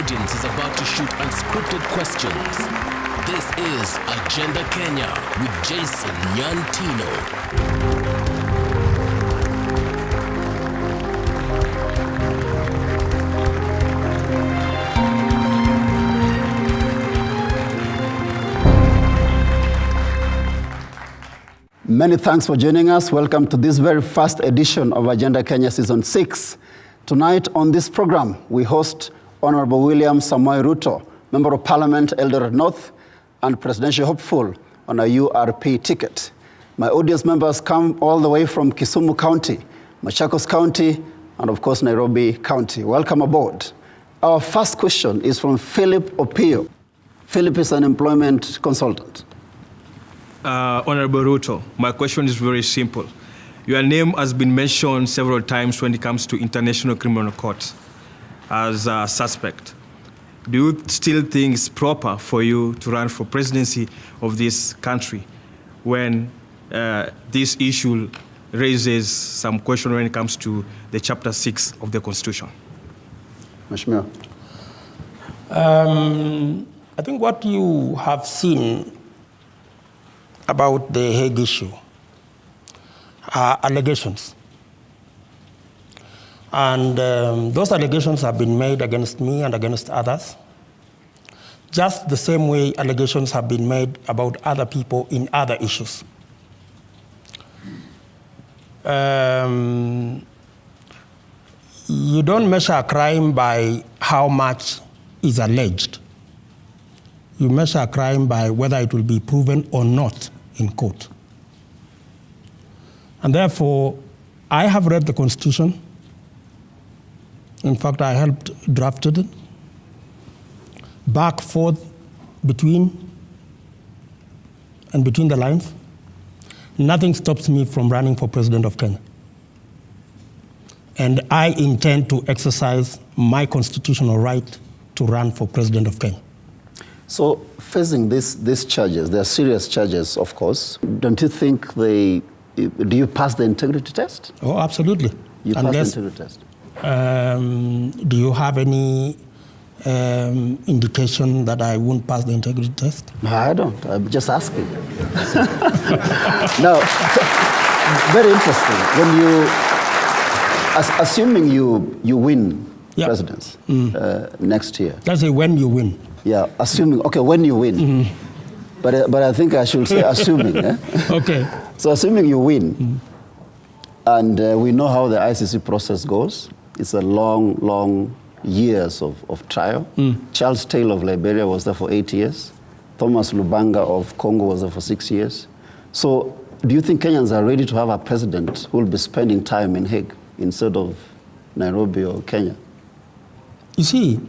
audience is about to shoot unscripted questions. This is Agenda Kenya with Jason Nyantino. Many thanks for joining us. Welcome to this very first edition of Agenda Kenya Season 6. Tonight on this program, we host Honorable William Samoei RUTO, Member of Parliament, Eldoret North, and presidential hopeful on a URP ticket. My audience members come all the way from Kisumu County, Machakos County, and of course, Nairobi County. Welcome aboard. Our first question is from Philip Opio. Philip is an employment consultant. Honorable RUTO, my question is very simple. Your name has been mentioned several times when it comes to International Criminal Court as a suspect. Do you still think it's proper for you to run for presidency of this country when this issue raises some question when it comes to the Chapter 6 of the Constitution? Mheshimiwa. I think what you have seen about the Hague issue are allegations. And those allegations have been made against me and against others, just the same way allegations have been made about other people in other issues. You don't measure a crime by how much is alleged. You measure a crime by whether it will be proven or not in court. And therefore, I have read the Constitution. In fact, I helped draft it. Back, forth, between the lines. Nothing stops me from running for president of Kenya. And I intend to exercise my constitutional right to run for president of Kenya. So facing these charges, they are serious charges, of course. Don't you think do you pass the integrity test? Oh, absolutely. You pass the integrity test. Do you have any indication that I won't pass the integrity test? No, I don't. I'm just asking. Now, very interesting. When assuming you win presidency next year. Let's say when you win. Yeah, assuming, okay, when you win. Mm-hmm. But I think I should say assuming. Okay. So assuming you win, and we know how the ICC process goes. It's a long years of trial. Charles Taylor of Liberia was there for 8 years. Thomas Lubanga of Congo was there for 6 years. So do you think Kenyans are ready to have a president who will be spending time in Hague instead of Nairobi or Kenya? You see,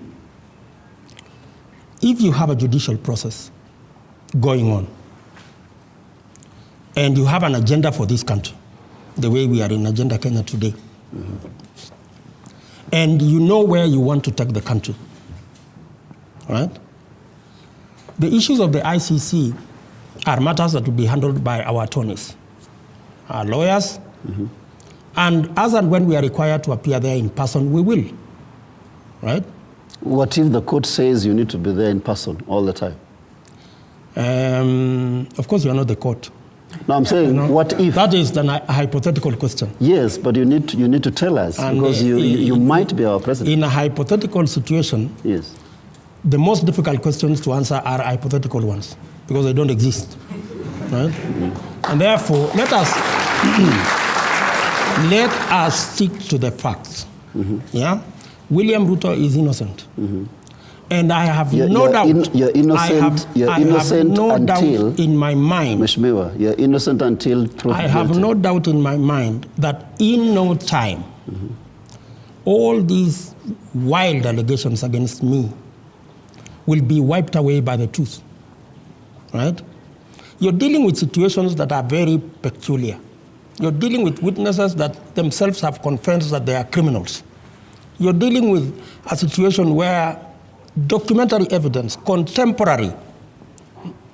if you have a judicial process going on, and you have an agenda for this country, the way we are in Agenda Kenya today, and you know where you want to take the country, right? The issues of the ICC are matters that will be handled by our attorneys, our lawyers, and as and when we are required to appear there in person, we will, right? What if the court says you need to be there in person all the time? Of course, you are not the court. No, I'm saying, what if? That is a hypothetical question. Yes, but you need to tell us, and because you might be our president. In a hypothetical situation, yes, the most difficult questions to answer are hypothetical ones, because they don't exist, right? And therefore, let us stick to the facts. Yeah? William RUTO is innocent. And I have no doubt. You're innocent. I have no doubt in my mind. Mheshimiwa, you're innocent until proved I have no doubt in my mind that in no time, all these wild allegations against me will be wiped away by the truth. Right? You're dealing with situations that are very peculiar. You're dealing with witnesses that themselves have confessed that they are criminals. You're dealing with a situation where documentary evidence, contemporary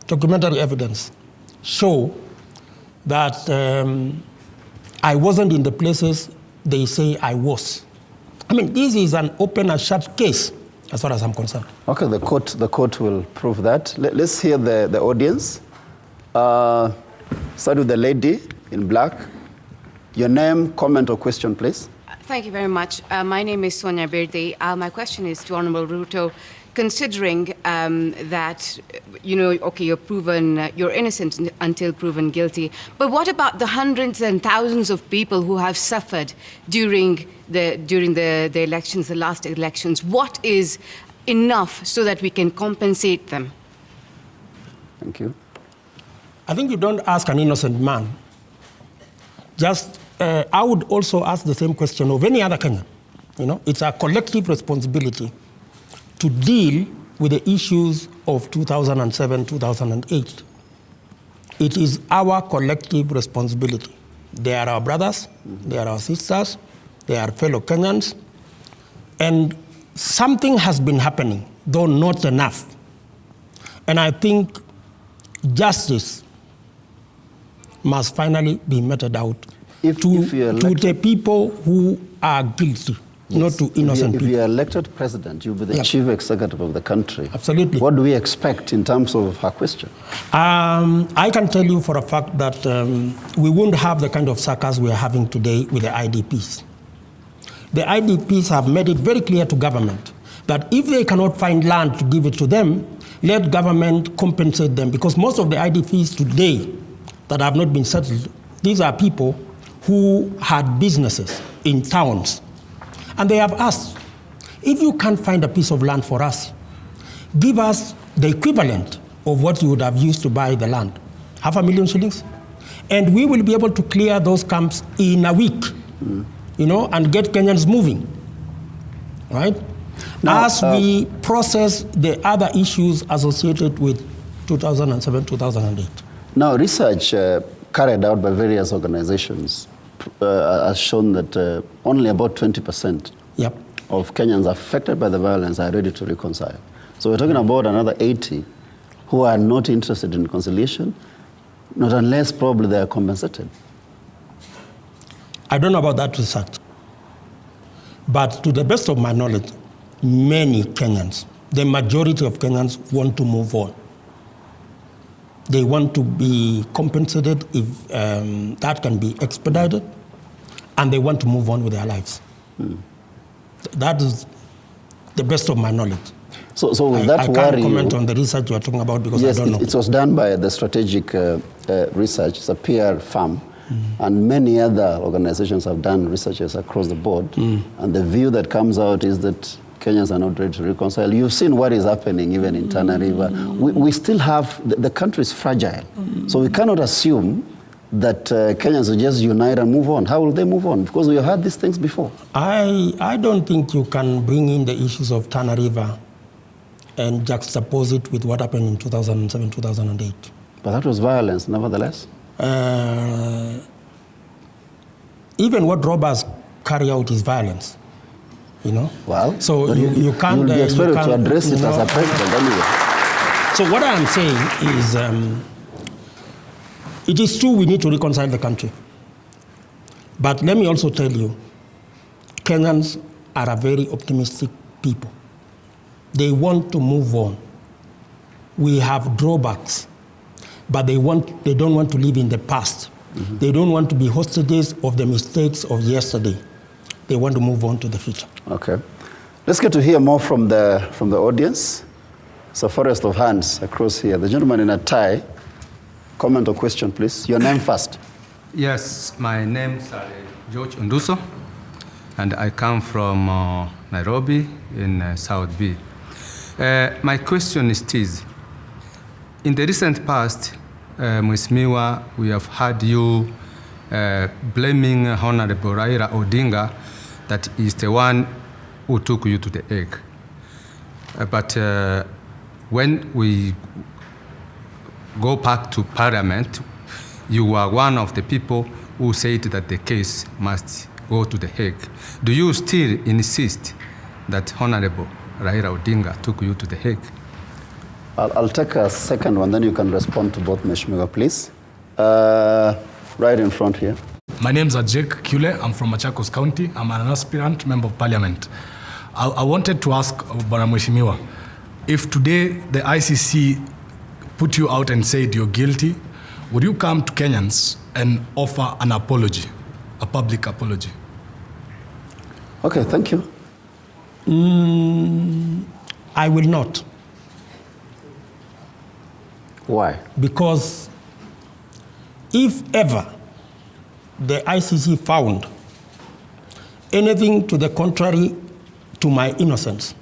documentary evidence, show that I wasn't in the places they say I was. I mean, this is an open and shut case. as far as I'm concerned. Okay, the court will prove that. Let's hear the audience. Start with the lady in black. Your name, comment, or question, please. Thank you very much. My name is Sonia Birdi. My question is to Honorable RUTO. Considering that, you're innocent until proven guilty, but what about the hundreds and thousands of people who have suffered during the elections, the last elections? What is enough so that we can compensate them? Thank you. I think you don't ask an innocent man. I would also ask the same question of any other Kenyan. It's a collective responsibility to deal with the issues of 2007, 2008. It is our collective responsibility. They are our brothers, they are our sisters, they are fellow Kenyans, and something has been happening, though not enough. And I think justice must finally be meted out to the people who are guilty. Yes. Not to innocent people. If you are elected president, you'll be the chief executive of the country. Absolutely. What do we expect in terms of her question? I can tell you for a fact that we won't have the kind of circus we are having today with the IDPs. The IDPs have made it very clear to government that if they cannot find land to give it to them, let government compensate them, because most of the IDPs today that have not been settled, these are people who had businesses in towns. And they have asked, if you can't find a piece of land for us, give us the equivalent of what you would have used to buy the land, 500,000 shillings. And we will be able to clear those camps in a week, and get Kenyans moving, right? Now, as we process the other issues associated with 2007, 2008. Now, research carried out by various organizations has shown that only about 20% of Kenyans affected by the violence are ready to reconcile. So we're talking about another 80 who are not interested in reconciliation, not unless probably they are compensated. I don't know about that research. But to the best of my knowledge, many Kenyans, the majority of Kenyans want to move on. They want to be compensated if that can be expedited, and they want to move on with their lives. That is the best of my knowledge. So with that I can't comment on the research you are talking about because I don't know. It was done by the Strategic Research. It's a PR firm. And many other organizations have done researches across the board. And the view that comes out is that Kenyans are not ready to reconcile. You've seen what is happening even in Tana River. We still have, the country is fragile. So we cannot assume that Kenyans will just unite and move on. How will they move on? Because we have had these things before. I don't think you can bring in the issues of Tana River and juxtapose it with what happened in 2007, 2008. But that was violence, nevertheless. Even what robbers carry out is violence. Well, so you can't. You'll be expected to address it as a president anyway. So what I am saying is, it is true we need to reconcile the country. But let me also tell you, Kenyans are a very optimistic people. They want to move on. We have drawbacks, but they don't want to live in the past. They don't want to be hostages of the mistakes of yesterday. They want to move on to the future. Okay. Let's get to hear more from the audience. It's a forest of hands across here. The gentleman in a tie, comment or question, please. Your name first. Yes, my name is George Unduso, and I come from Nairobi in South B. My question is this. In the recent past, Ms. Miwa, we have heard you blaming Honorable Raila Odinga that is the one who took you to the egg. But when we go back to Parliament, you are one of the people who said that the case must go to the Hague. Do you still insist that Honorable Raila Odinga took you to the Hague? I'll take a second one, then you can respond to both, Mheshimiwa, please. Right in front here. My name is Jake Kule. I'm from Machakos County. I'm an aspirant member of Parliament. I wanted to ask Bwana Mheshimiwa, if today the ICC put you out and said you're guilty, would you come to Kenyans and offer an apology, a public apology? Okay, thank you. I will not. Why? Because if ever the ICC found anything to the contrary to my innocence,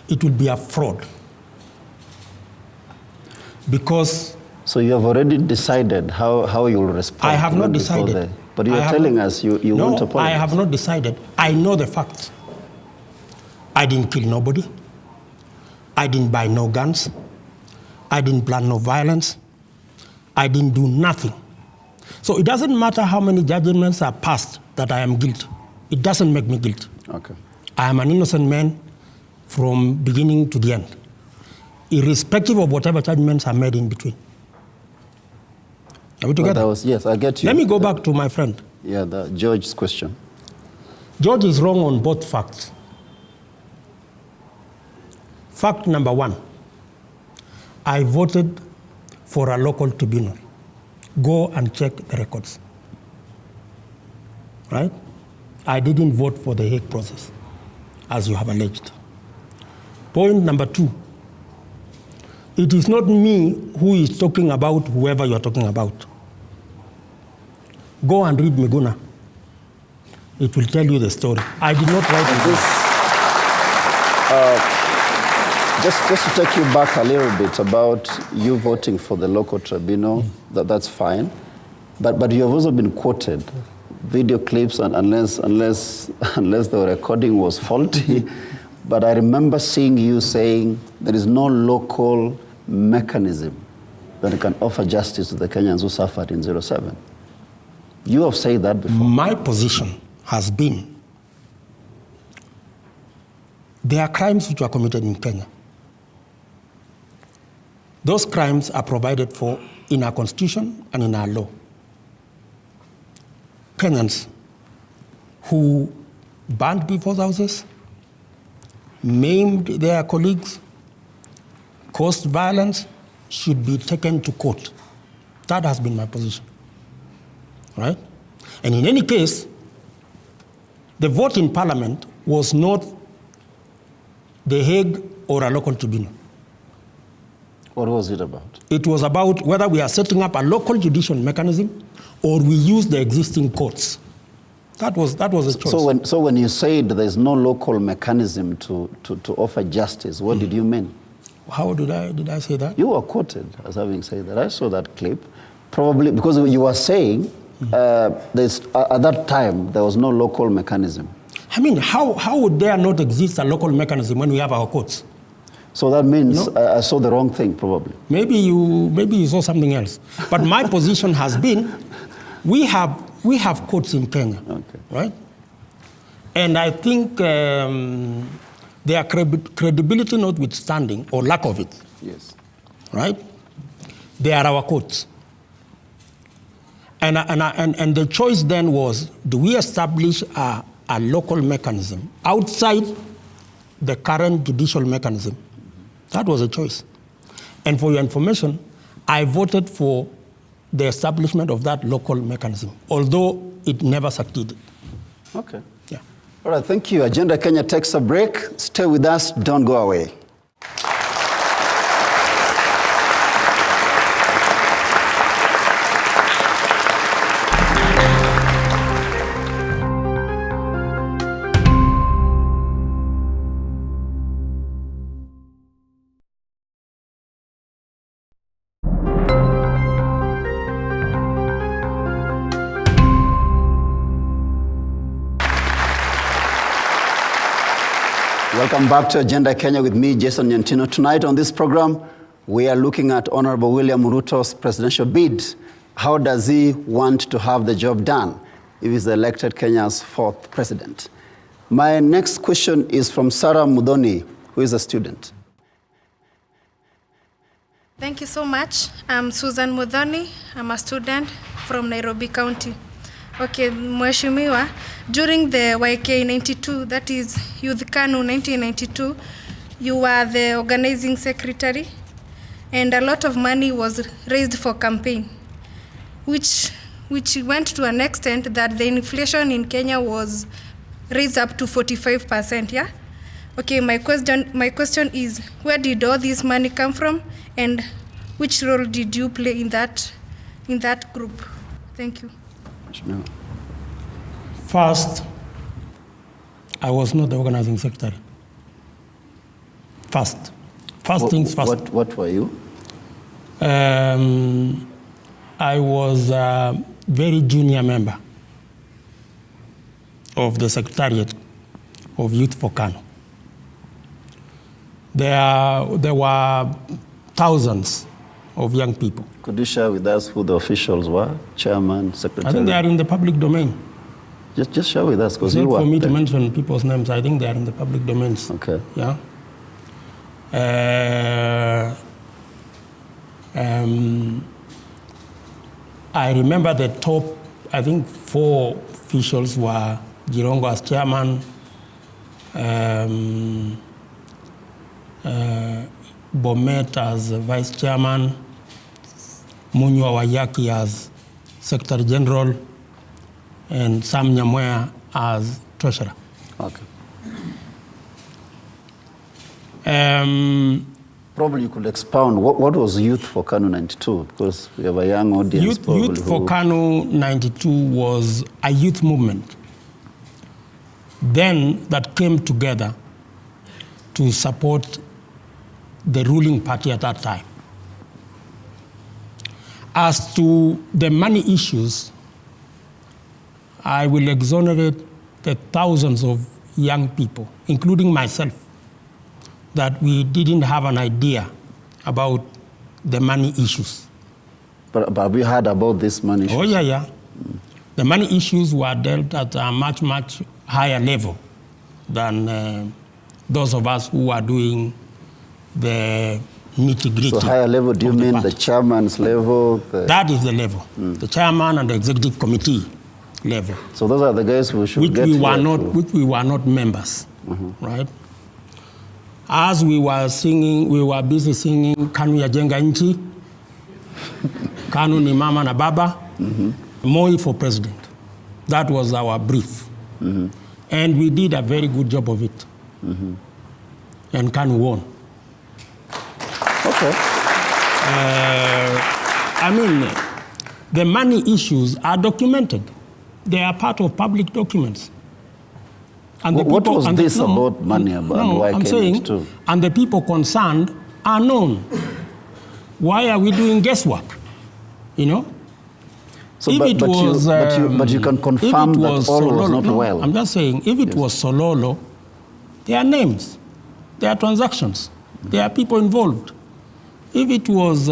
it would be a fraud. Because so you have already decided how you will respond. I have not decided. But you are telling us you won't apologize. I have not decided. I know the facts. I didn't kill nobody. I didn't buy no guns. I didn't plan no violence. I didn't do nothing. So it doesn't matter how many judgments are passed that I am guilty. It doesn't make me guilty. Okay. I am an innocent man from beginning to the end, irrespective of whatever judgments are made in between. Are we together? Yes, I get you. Let me go back to my friend. Yeah, George's question. George is wrong on both facts. Fact number one, I voted for a local tribunal. Go and check the records. Right? I didn't vote for the Hague process, as you have alleged. Point number two, it is not me who is talking about whoever you are talking about. Go and read Miguna. It will tell you the story. I did not write this. Just to take you back a little bit about you voting for the local tribunal, that's fine. But you have also been quoted, video clips, and unless the recording was faulty, but I remember seeing you saying there is no local mechanism that can offer justice to the Kenyans who suffered in 07. You have said that before. My position has been there are crimes which were committed in Kenya. Those crimes are provided for in our constitution and in our law. Kenyans who burned people's houses, maimed their colleagues, caused violence, should be taken to court. That has been my position. Right? And in any case, the vote in Parliament was not the Hague or a local tribunal. What was it about? It was about whether we are setting up a local judicial mechanism or we use the existing courts. That was a choice. So when you said there's no local mechanism to offer justice, what did you mean? How did I say that? You were quoted as having said that. I saw that clip. Probably because you were saying at that time there was no local mechanism. I mean, how would there not exist a local mechanism when we have our courts? So that means I saw the wrong thing, probably. Maybe you saw something else. But my position has been, we have courts in Kenya, okay, right? And I think their credibility notwithstanding, or lack of it, yes, right? They are our courts. And the choice then was, do we establish a local mechanism outside the current judicial mechanism? That was a choice. And for your information, I voted for the establishment of that local mechanism, although it never succeeded. Okay. Yeah. All right, thank you. Agenda Kenya takes a break. Stay with us, don't go away. Welcome back to Agenda Kenya with me, Jason Nyantino. Tonight on this program, we are looking at Honorable William Ruto's presidential bid. How does he want to have the job done if he's elected Kenya's fourth president? My next question is from Sarah Mudhoni, who is a student. Thank you so much. I'm Susan Mudhoni. I'm a student from Nairobi County. Okay, Mheshimiwa, during the YK 92, that is Youth Kanu 1992, you were the organizing secretary, and a lot of money was raised for campaign, which went to an extent that the inflation in Kenya was raised up to 45%, yeah? Okay, my question is, where did all this money come from, and which role did you play in that group? Thank you. First, I was not the organizing secretary. First things first. What were you? I was a very junior member of the Secretariat of Youth for Kano. There were thousands of young people. Could you share with us who the officials were? Chairman, secretary? I think they are in the public domain. Just share with us, because It's you not were for me there. to mention people's names. I think they are in the public domains. Okay. Yeah. I remember the top, I think 4 officials were Jirongo as chairman, Bomet as vice chairman, Munywa Wayaki as secretary general, and Sam Nyamwea as treasurer. Okay. Um, Probably you could expound. What was Youth for Kano 92? Because we have a young audience. Youth for Kano 92 was a youth movement then that came together to support the ruling party at that time. As to the money issues, I will exonerate the thousands of young people, including myself, that we didn't have an idea about the money issues. But we heard about this money issue. Oh, yeah. The money issues were dealt at a much, much higher level than those of us who are doing the nitty-gritty. So higher level, do you mean the chairman's level? That is the level, the chairman and the executive committee level. So those are the guys who should which get we were not members, right? As we were singing, we were busy singing Kanu ya jenga nchi, Kanu ni mama na baba, Moi for president. That was our brief. And we did a very good job of it. And Kanu won. Okay. I mean, the money issues are documented. They are part of public documents. And What was this about money? And why I'm came saying, it to? and the people concerned are known. Why are we doing guesswork? You know? So, If but, it but, was, but you can confirm that all was not well. I'm just saying, if it was Sololo, there are names, there are transactions, there are people involved. If it was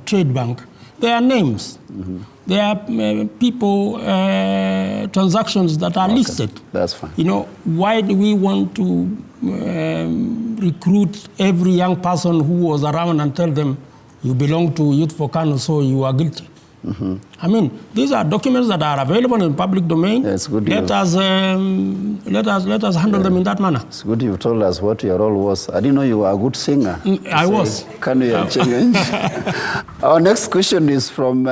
Trade Bank, there are names. There are people, transactions that are listed. That's fine. You know, why do we want to recruit every young person who was around and tell them, you belong to Youth for Kano, so you are guilty? I mean, these are documents that are available in public domain. Yeah, it's good let us handle them in that manner. It's good you've told us what your role was. I didn't know you were a good singer. I was. Kanu ya jenga. Our next question is from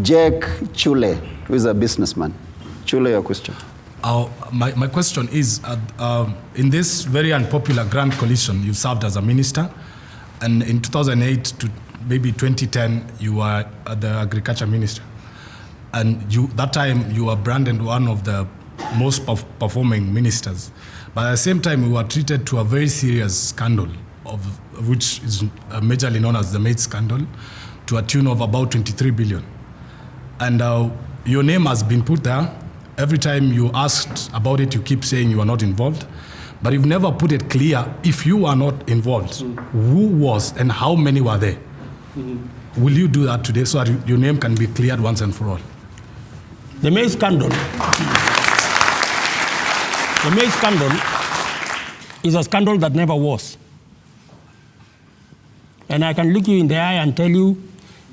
Jack Chule, who is a businessman. Chule, your question. My question is, in this very unpopular Grand Coalition, you served as a minister, and in 2008 to maybe 2010, you were the agriculture minister. And that time, you were branded one of the most performing ministers. But at the same time, we were treated to a very serious scandal, which is majorly known as the maize scandal, to a tune of about 23 billion. And your name has been put there. Every time you asked about it, you keep saying you are not involved. But you've never put it clear if you are not involved, who was and how many were there? Will you do that today so that your name can be cleared once and for all? The maize scandal. The maize scandal is a scandal that never was. And I can look you in the eye and tell you,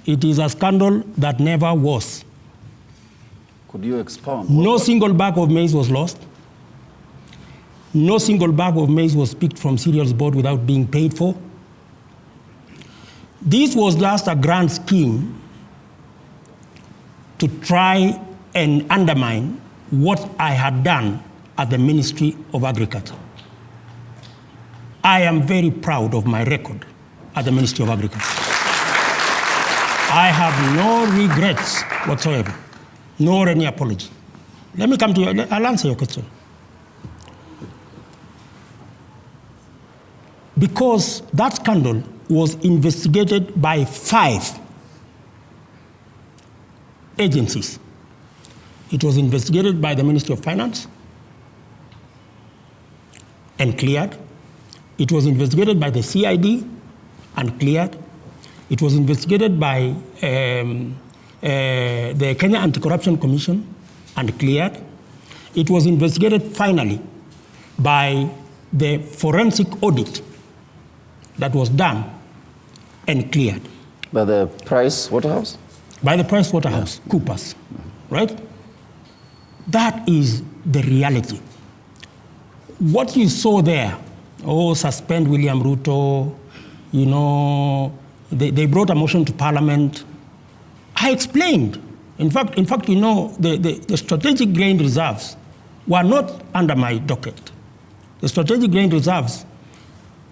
It is a scandal that never was. Could you expound? No single bag of maize was lost. No single bag of maize was picked from cereals board without being paid for. This was just a grand scheme to try and undermine what I had done at the Ministry of Agriculture. I am very proud of my record at the Ministry of Agriculture. I have no regrets whatsoever, nor any apology. Let me come to you. I'll answer your question. Because that scandal was investigated by 5 agencies. It was investigated by the Ministry of Finance and cleared. It was investigated by the CID and cleared. It was investigated by the Kenya Anti-Corruption Commission and cleared. It was investigated finally by the forensic audit that was done and cleared. By the Price Waterhouse? By the Price Waterhouse, Coopers, right? That is the reality. What you saw there, suspend William RUTO, they brought a motion to Parliament. I explained. In fact, the strategic grain reserves were not under my docket. The strategic grain reserves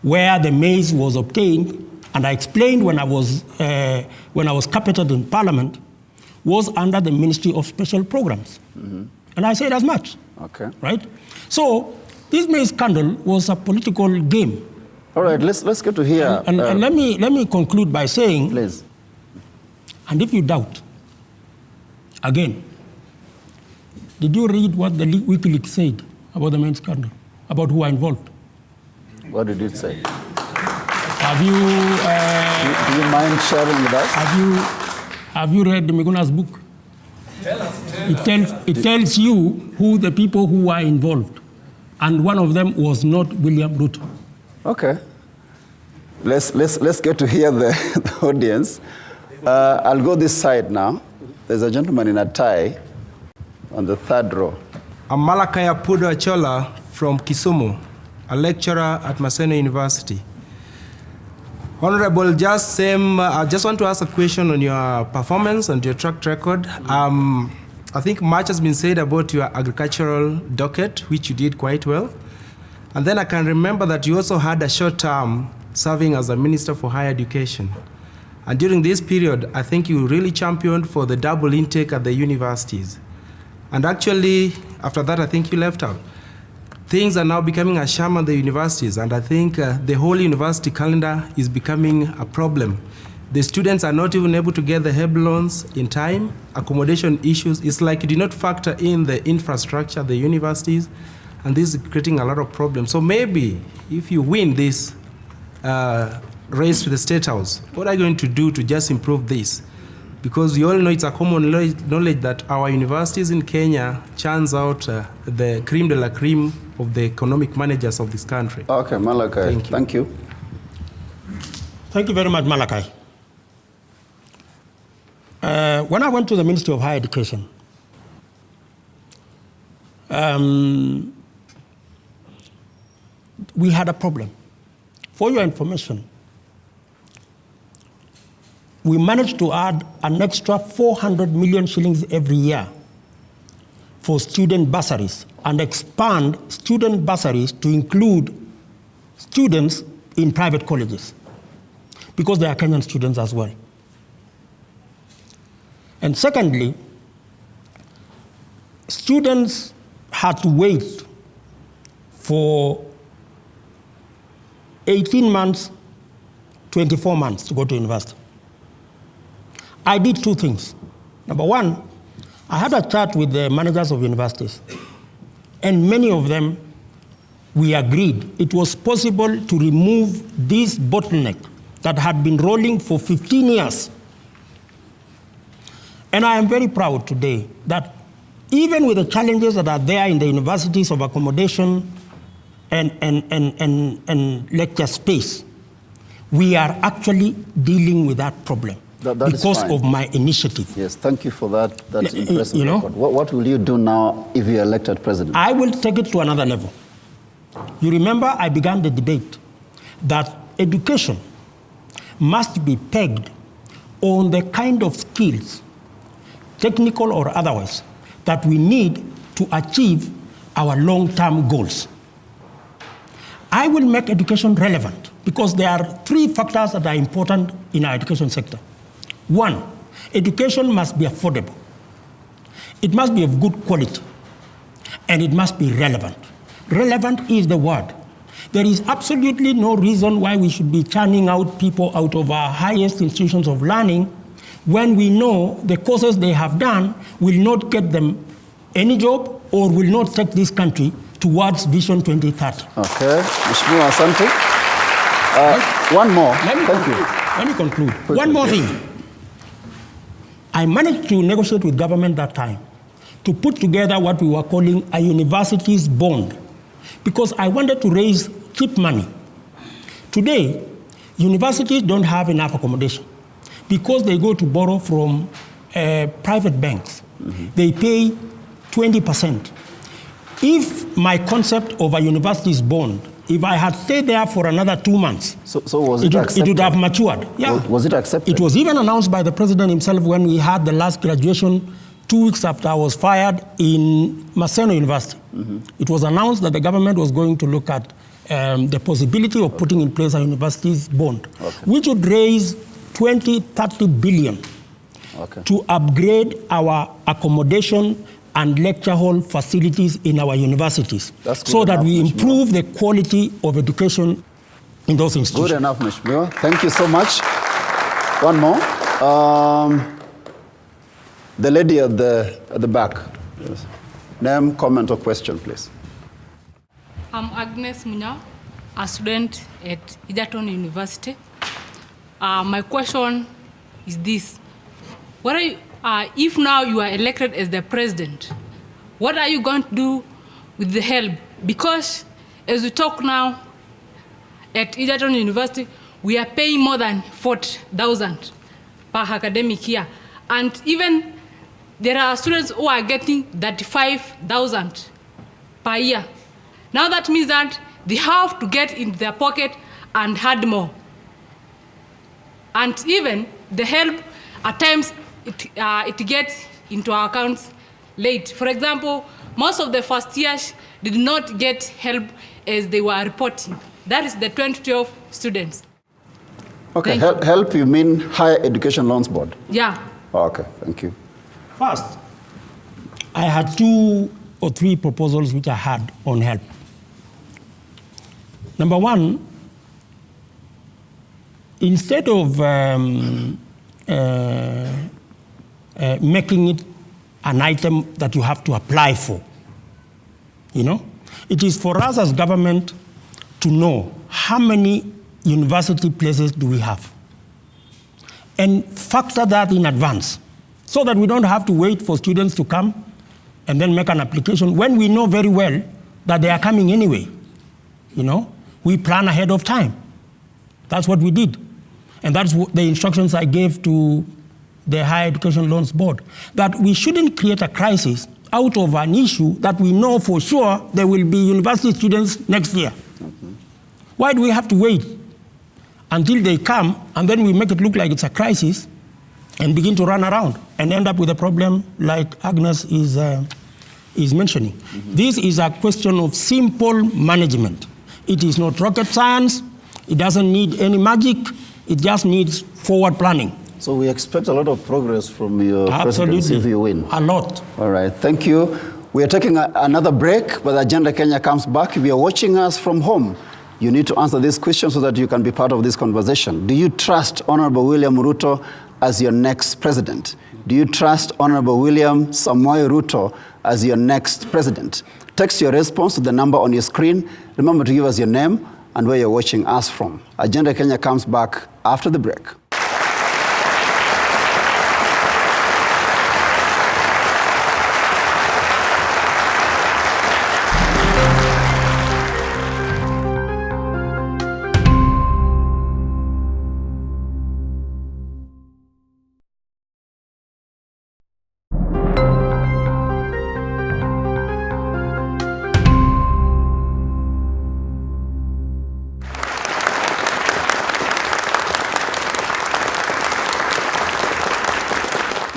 where the maize was obtained, and I explained when I was carpeted in Parliament, was under the Ministry of Special Programs. Mm-hmm. And I said as much. Okay. Right? So this maize scandal was a political game. All right, let's get to here. And let me conclude by saying, please. And if you doubt, again, did you read what the WikiLeaks said about the maize scandal, about who are involved? What did it say? Have you? Do you mind sharing with us? Have you read Miguna's book? It tells you who the people who were involved, and one of them was not William RUTO. Okay. Let's get to hear the audience. I'll go this side now. There's a gentleman in a tie on the 3rd row. I'm Malakaya Pudo Achola from Kisumu, a lecturer at Maseno University. Honorable, I just want to ask a question on your performance and your track record. I think much has been said about your agricultural docket, which you did quite well. And then I can remember that you also had a short term serving as a Minister for Higher Education. And during this period, I think you really championed for the double intake at the universities. And actually, after that, I think you left out. Things are now becoming a sham at the universities, and I think the whole university calendar is becoming a problem. The students are not even able to get the HEB loans in time, accommodation issues. It's like you did not factor in the infrastructure at the universities, and this is creating a lot of problems. So maybe if you win this race to the State House, what are you going to do to just improve this? Because you all know it's a common knowledge that our universities in Kenya churns out the cream de la cream of the economic managers of this country. Okay, Malachi, thank you. Thank you very much, Malachi. When I went to the Ministry of Higher Education, we had a problem. For your information, we managed to add an extra 400 million shillings every year for student bursaries and expand student bursaries to include students in private colleges, because they are Kenyan students as well. And secondly, students had to wait for 18 months, 24 months to go to university. I did 2 things. Number one, I had a chat with the managers of universities, and many of them, we agreed it was possible to remove this bottleneck that had been rolling for 15 years. And I am very proud today that even with the challenges that are there in the universities of accommodation and lecture space, we are actually dealing with that problem. That is because fine. of my initiative. Yes, thank you for that impressive you know, record. What will you do now if you're elected president? I will take it to another level. You remember I began the debate that education must be pegged on the kind of skills, technical or otherwise, that we need to achieve our long-term goals. I will make education relevant because there are three factors that are important in our education sector. One, education must be affordable. It must be of good quality, and it must be relevant. Relevant is the word. There is absolutely no reason why we should be churning out people out of our highest institutions of learning when we know the courses they have done will not get them any job or will not take this country towards Vision 2030. Okay, Mheshimiwa, asante. One more. Let me conclude. One more thing. I managed to negotiate with government that time to put together what we were calling a university's bond, because I wanted to raise cheap money. Today, universities don't have enough accommodation because they go to borrow from private banks. Mm-hmm. They pay 20%. If my concept of a university's bond, if I had stayed there for another 2 months, so was it accepted? It would have matured. Yeah. Was it accepted? It was even announced by the president himself when we had the last graduation 2 weeks after I was fired in Maseno University. Mm-hmm. It was announced that the government was going to look at the possibility of putting in place a university's bond, which would raise 20-30 billion to upgrade our accommodation and lecture hall facilities in our universities so that we improve the quality of education in those institutions. Good enough, Mheshimiwa. Thank you so much. One more. The lady at the back. Yes. Name, comment, or question, please. I'm Agnes Munya, a student at Egerton University. My question is this. What are you, if now you are elected as the president, what are you going to do with the help? Because as we talk now at Egerton University, we are paying more than 40,000 per academic year. And even there are students who are getting 35,000 per year. Now that means that they have to get in their pocket and add more. And even the help, at times, it gets into our accounts late. For example, most of the first years did not get help as they were reporting. That is the 2012 students. Okay, help you mean Higher Education Loans Board? Yeah. Okay, thank you. First, I had 2 or 3 proposals which I had on help. Number one, instead of making it an item that you have to apply for, it is for us as government to know how many university places do we have and factor that in advance so that we don't have to wait for students to come and then make an application when we know very well that they are coming anyway. We plan ahead of time. That's what we did. And that's the instructions I gave to the Higher Education Loans Board, that we shouldn't create a crisis out of an issue that we know for sure there will be university students next year. Mm-hmm. Why do we have to wait until they come and then we make it look like it's a crisis and begin to run around and end up with a problem like Agnes is mentioning? Mm-hmm. This is a question of simple management. It is not rocket science. It doesn't need any magic. It just needs forward planning. So we expect a lot of progress from your presidency if you win. A lot. All right, thank you. We are taking another break, but Agenda Kenya comes back. If you're watching us from home, you need to answer this question so that you can be part of this conversation. Do you trust Honorable William Ruto as your next president? Do you trust Honorable William Samoei Ruto as your next president? Text your response to the number on your screen. Remember to give us your name and where you're watching us from. Agenda Kenya comes back after the break.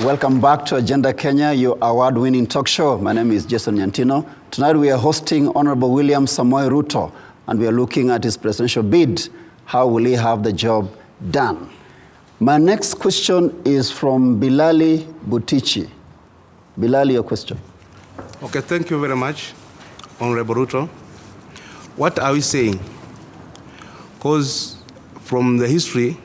Welcome back to Agenda Kenya, your award-winning talk show. My name is Jason Nyantino. Tonight we are hosting Honorable William Samoei Ruto, and we are looking at his presidential bid. How will he have the job done? My next question is from Bilali Butichi. Bilali, your question. Okay, thank you very much, Honorable Ruto. What are we saying? Because from the history,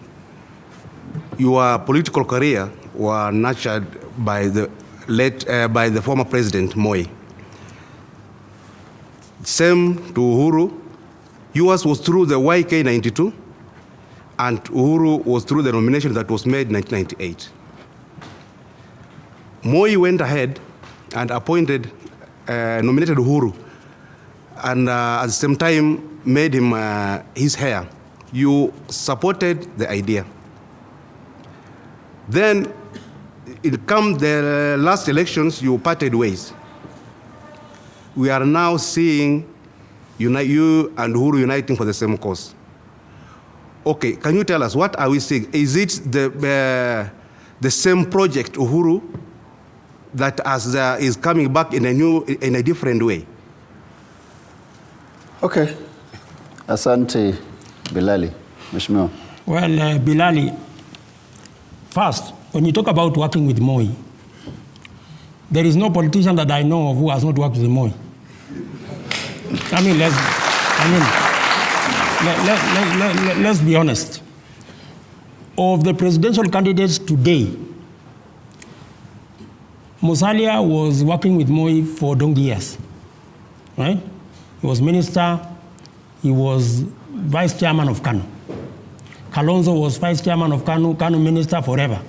your political career were nurtured by the former President Moi. Same to Uhuru. Yours was through the YK 92, and Uhuru was through the nomination that was made in 1998. Moi went ahead and nominated Uhuru, and at the same time made him his heir. You supported the idea. Then, it come the last elections, you parted ways. We are now seeing you and Uhuru uniting for the same cause. Okay, can you tell us, what are we seeing? Is it the same project, Uhuru, that is coming back in a different way? Okay. Asante, Bilali. Mheshimiwa. Well, Bilali, first, when you talk about working with Moi, there is no politician that I know of who has not worked with Moi. Let's be honest. Of the presidential candidates today, Musalia was working with Moi for donkey years, right? He was minister, he was vice chairman of KANU. Kalonzo was vice chairman of KANU, KANU minister forever.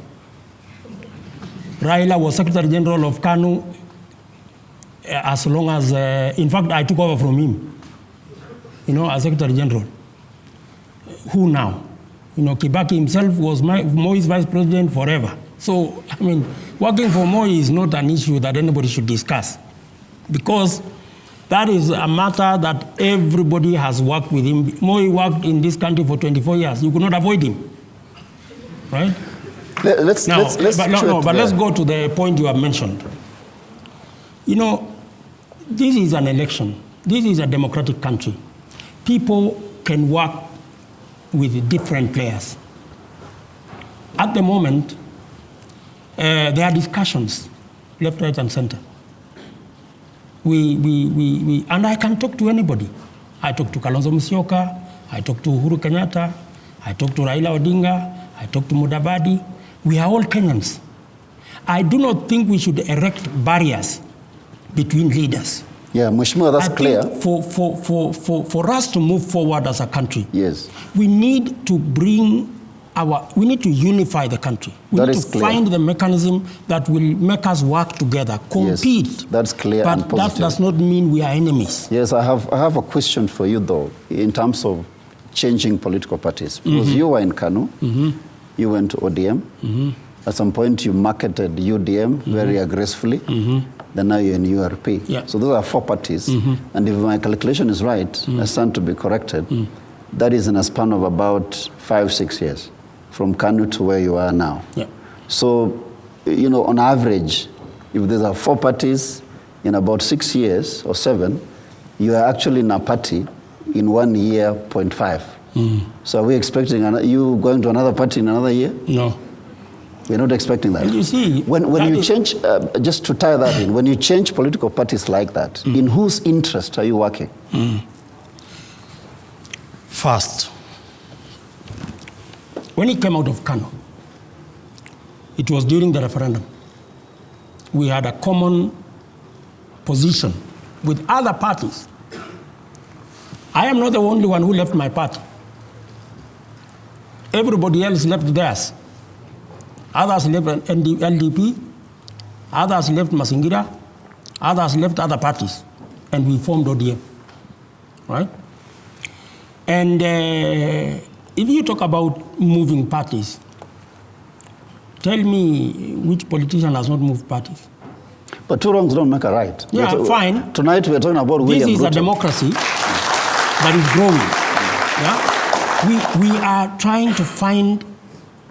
Raila was secretary general of KANU as long as, in fact, I took over from him, as secretary general. Who now? Kibaki himself was Moi's vice president forever. So, working for Moi is not an issue that anybody should discuss, because that is a matter that everybody has worked with him. Moi worked in this country for 24 years. You could not avoid him, right? Let's go to the point you have mentioned. This is an election. This is a democratic country. People can work with different players. At the moment, there are discussions, left, right, and center. And I can talk to anybody. I talk to Kalonzo Musyoka, I talk to Uhuru Kenyatta, I talk to Raila Odinga, I talk to Mudavadi. We are all Kenyans. I do not think we should erect barriers between leaders. Yeah, Mheshimiwa, that's clear. For us to move forward as a country, yes, we need to unify the country. We need to find the mechanism that will make us work together, compete. Yes, that's clear and positive. But that does not mean we are enemies. Yes, I have a question for you, though, in terms of changing political parties. Because you were in KANU, you went to ODM. At some point, you marketed UDM very aggressively. Then now you're in URP. Yeah. So those are 4 parties. And if my calculation is right, I stand to be corrected, that is in a span of about 5-6 years, from KANU to where you are now. Yeah. So, on average, if there are 4 parties in about 6 years or 7, you are actually in a party in 1 year, 0.5. So are we expecting you going to another party in another year? No. We're not expecting that. You see, when you change, just to tie that in, when you change political parties like that, in whose interest are you working? First, when it came out of KANU, it was during the referendum. We had a common position with other parties. I am not the only one who left my party. Everybody else left theirs. Others left LDP, others left Masingira, others left other parties, and we formed ODM, right? And if you talk about moving parties, tell me which politician has not moved parties? But 2 wrongs don't make a right. Yeah, fine. Tonight we're talking about William Ruto. This is a democracy that is growing. Yeah? We are trying to find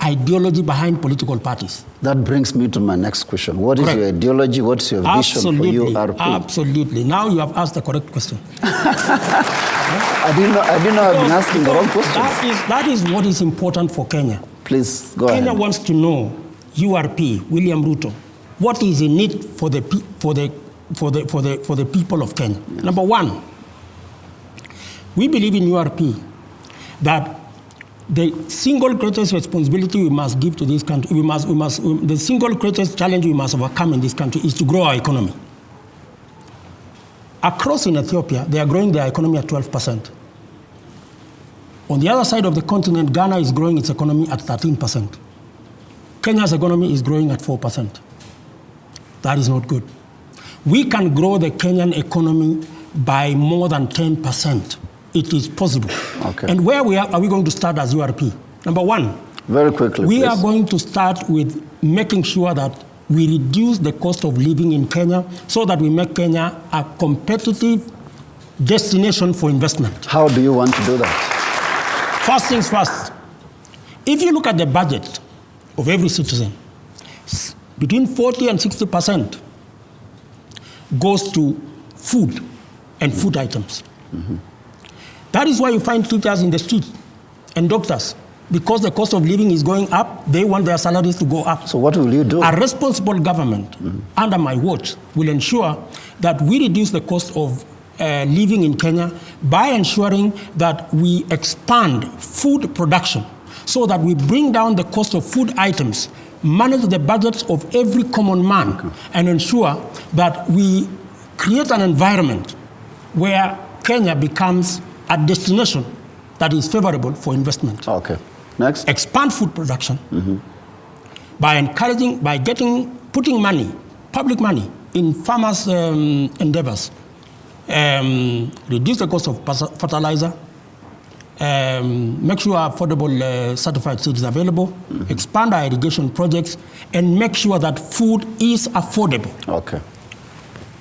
ideology behind political parties. That brings me to my next question. What is Correct. your ideology? What's your vision for URP? Absolutely. Now you have asked the correct question. I didn't know I've been asking the wrong question. That is what is important for Kenya. Please, go ahead. Kenya wants to know, URP, William Ruto, what is in it for the people of Kenya. Yes. Number one, we believe in URP that the single greatest responsibility we must give to this country, the single greatest challenge we must overcome in this country is to grow our economy. Across in Ethiopia, they are growing their economy at 12%. On the other side of the continent, Ghana is growing its economy at 13%. Kenya's economy is growing at 4%. That is not good. We can grow the Kenyan economy by more than 10%. It is possible. Okay. And where are we going to start as URP? Number one, very quickly, we please. are going to start with making sure that we reduce the cost of living in Kenya so that we make Kenya a competitive destination for investment. How do you want to do that? First things first. If you look at the budget of every citizen, between 40 and 60% goes to food and food items. Mm-hmm. That is why you find teachers in the street and doctors. Because the cost of living is going up, they want their salaries to go up. So what will you do? A responsible government, under my watch, will ensure that we reduce the cost of living in Kenya by ensuring that we expand food production so that we bring down the cost of food items, manage the budgets of every common man, and ensure that we create an environment where Kenya becomes a destination that is favorable for investment. Okay. Next. Expand food production by encouraging, putting money, public money, in farmers' endeavors. Reduce the cost of fertilizer. Make sure affordable certified seeds are available. Expand our irrigation projects, and make sure that food is affordable. Okay.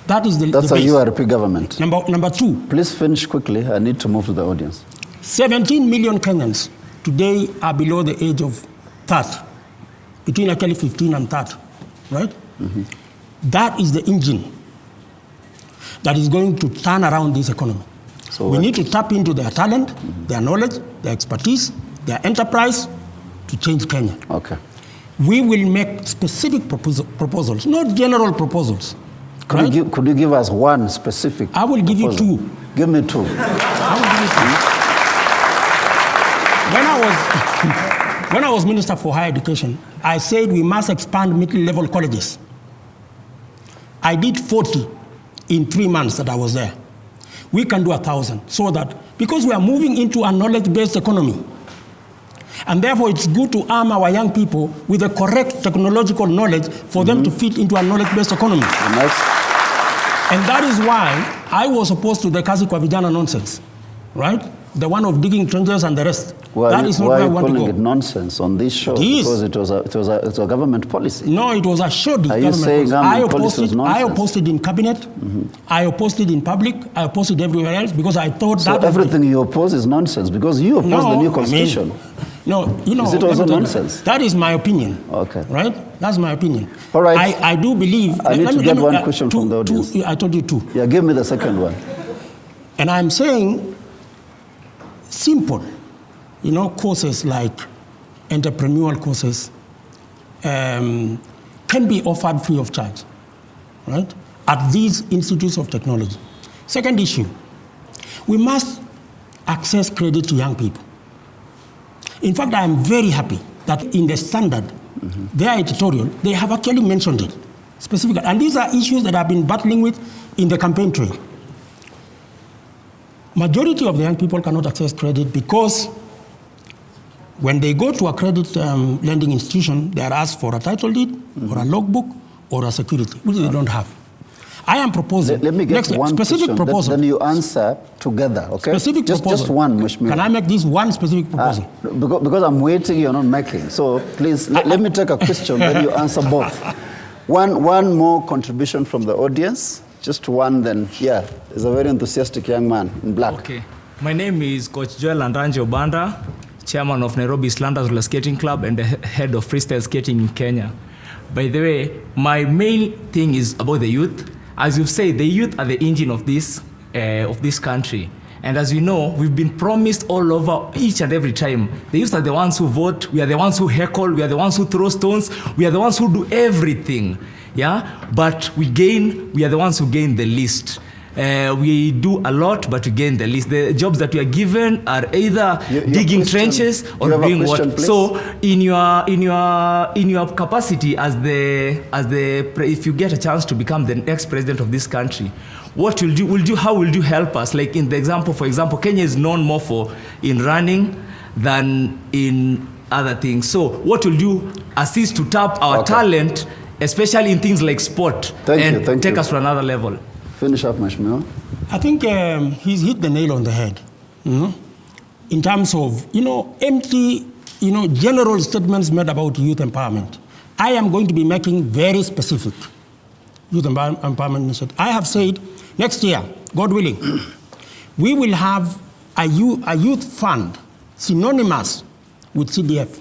That's a URP government. Number two. Please finish quickly. I need to move to the audience. 17 million Kenyans today are below the age of 30, between actually 15 and 30, right? Mm-hmm. That is the engine that is going to turn around this economy. So we need to tap into their talent, their knowledge, their expertise, their enterprise to change Kenya. Okay. We will make specific proposals, not general proposals. Could you give us one specific I will give proposal? You two. Give me two. I will give you two. When I was Minister for Higher Education, I said we must expand middle-level colleges. I did 40 in 3 months that I was there. We can do 1,000, so that, because we are moving into a knowledge-based economy, and therefore it's good to arm our young people with the correct technological knowledge for them to fit into a knowledge-based economy. And that is why I was opposed to the Kazi kwa Vijana nonsense, right? The one of digging trenches and the rest. That is not where I want to go. Why are you calling it nonsense on this show? Because it was a government policy. No, it was a shoddy government policy. Are you saying government policy was nonsense? I opposed it in cabinet. I opposed it in public. I opposed it everywhere else because I thought that... So everything you oppose is nonsense because you oppose the new constitution. Is it also nonsense? That is my opinion. Okay. Right? That's my opinion. All right. I do believe... I need to get one question from the audience. I told you two. Yeah, give me the second one. And I'm saying... simple, courses like entrepreneurial courses can be offered free of charge, right, at these institutes of technology. Second issue, we must access credit to young people. In fact, I am very happy that in the Standard, their editorial, they have actually mentioned it specifically. And these are issues that I've been battling with in the campaign trail. Majority of the young people cannot access credit because when they go to a credit lending institution, they are asked for a title deed or a logbook or a security, which they don't have. I am proposing... Let me get one specific proposal. Then you answer together, okay? Specific proposal. Just one, Mheshimiwa. Can I make this one specific proposal? Because I'm waiting, you're not making. So please, let me take a question, then you answer both. One more contribution from the audience. Just one, then, yeah, there's a very enthusiastic young man in black. Okay. My name is Coach Joel Andranjo Banda, chairman of Nairobi Islanders Roller Skating Club and the head of freestyle skating in Kenya. By the way, my main thing is about the youth. As you've said, the youth are the engine of this country. And as we know, we've been promised all over each and every time. The youth are the ones who vote, we are the ones who heckle, we are the ones who throw stones, we are the ones who do everything. Yeah? But we are the ones who gain the least. We do a lot, but we gain the least. The jobs that we are given are either digging trenches or doing what. So, in your capacity if you get a chance to become the next president of this country, what will you? How will you help us? Like in the example, for example, Kenya is known more in running than in other things. So, what will you assist to tap our talent, especially in things like sport, take us to another level? Finish up, Mheshimiwa. I think he's hit the nail on the head. In terms of, empty, general statements made about youth empowerment. I am going to be making very specific youth empowerment initiative. I have said next year, God willing, we will have a youth fund synonymous with CDF,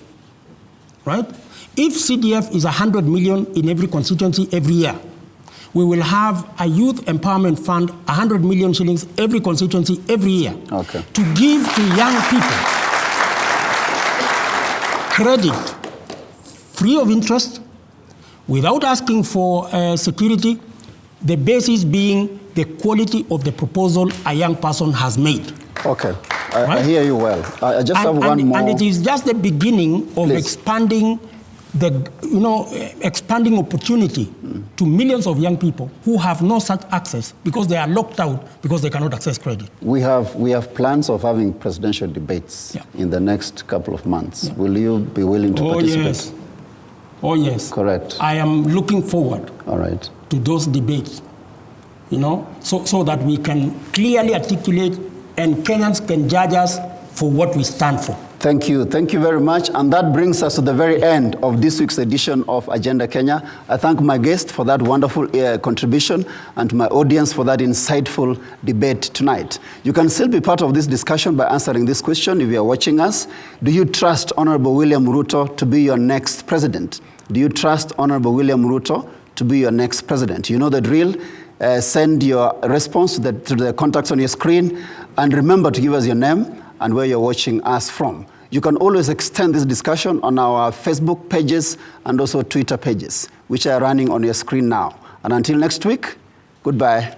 right? If CDF is 100 million in every constituency every year, we will have a youth empowerment fund, 100 million shillings every constituency every year, to give to young people credit free of interest, without asking for security, the basis being the quality of the proposal a young person has made. Okay, I hear you well. I just have one more. And it is just the beginning of expanding expanding opportunity to millions of young people who have no such access because they are locked out because they cannot access credit. We have plans of having presidential debates in the next couple of months. Will you be willing to participate? Yes. Oh, yes. Correct. I am looking forward to those debates, so that we can clearly articulate and Kenyans can judge us for what we stand for. Thank you. Thank you very much. And that brings us to the very end of this week's edition of Agenda Kenya. I thank my guest for that wonderful contribution and to my audience for that insightful debate tonight. You can still be part of this discussion by answering this question if you are watching us. Do you trust Honorable William Ruto to be your next president? Do you trust Honorable William Ruto to be your next president? You know the drill. Send your response to the contacts on your screen. And remember to give us your name and where you're watching us from. You can always extend this discussion on our Facebook pages and also Twitter pages, which are running on your screen now. And until next week, goodbye.